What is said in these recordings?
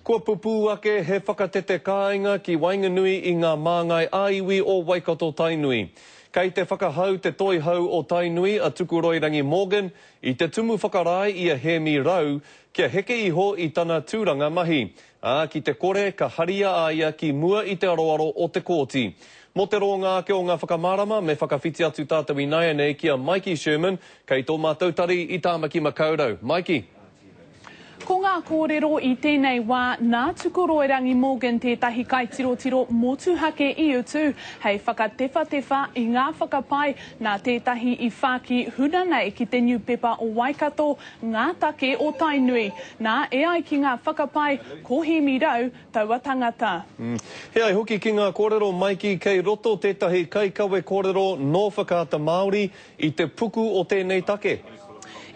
Kua pupu ake he whakatete kāinga ki Wainganui I ngā māngai āiwi o Waikato Tainui. Kei te whakahau te toihau o Tainui a Tukuroirangi Morgan I te tumu whakarai ia he mi rau kia heke iho I tana tūranga mahi. Ki te kore ka haria aia ki mua I te aroaro o te kōti. Mo te ronga ake o ngā whakamārama me whakawhiti atu tātou I naia nei kia Mikey Sherman kei tō mātou tari I Tāmaki Makaurau. Mikey. Ko ngā kōrero I tēnei wā, nā Tukuroirangi Morgan tētahi kaitirotiro motuhake I utu, hei whakatewha I ngā whakapai nā tētahi I whāki huna nei ki te New Pepa o Waikato, ngā take o Tainui. Nā e ai ki ngā whakapai, ko he mirau taua tangata. He ai hoki ki ngā kōrero, Mikey, kei roto tētahi kaikawe kōrero no whakaata Māori I te puku o tēnei take.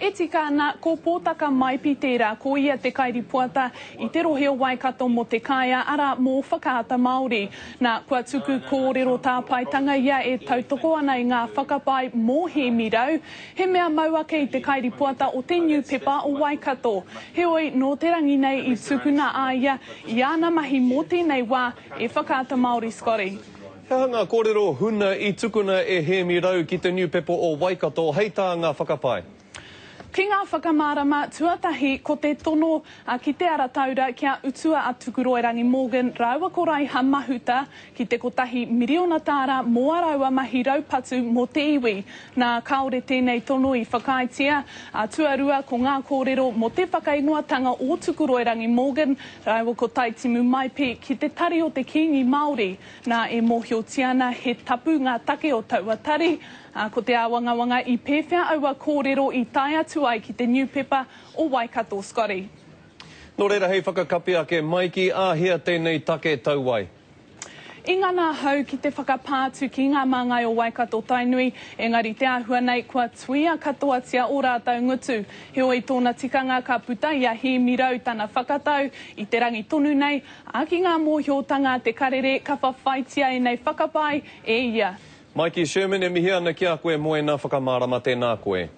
E tika ana, ko pōtaka maipi tērā, ko ia te kairipuata I te rohe o Waikato mo te kaia ara mō whakaata Māori. Nā kua tuku kōrero tāpaitanga ia e tautoko ana I ngā whakapai mō he mirau. He mea mauake I te kairipuata o te New Pepa o Waikato. Heoi, no te rangi nei I tukuna a ia, I ana mahi mō tēnei wā e whakaata Māori Scotty. Hea ngā kōrero huna I tukuna e he mirau ki te New Pepa o Waikato, hei tā ngā whakapai. Ki ngā whakamārama, tuatahi ko te tono ki te ara taura kia utua a Tukuroirangi Morgan raua ko raiha mahuta ki te kotahi miriona tāra moa raua mahi raupatu mo te iwi. Nā kaore tēnei tono I whakaitia, tuarua ko ngā kōrero mo te whakaingoatanga o Tukuroirangi Morgan raua ko taitimu maipi ki te tari o te kingi Māori. Nā e mohiotiana he tapu ngā take o tauatari, ko te awangawanga I pēwhia aua kōrero I tai atu ai ki te New Pepa o Waikato, Scotty. Nō reira hei whakakapi ake, Mikey, āhia tēnei take tauai. I ngana hau ki te whakapātu ki ngā māngai o Waikato Tainui, engari te āhua nei kua tuia katoatia o rātau ngutu. Heoi tōna tikanga ka puta ia he mirau tana whakatau I te rangi tonu nei, ki ngā mōhiotanga te karere ka whawhaitia e nei whakapai e ia. Mikey Sherman, e mihi ana ki a koe moe nā whakamārama tēnā koe.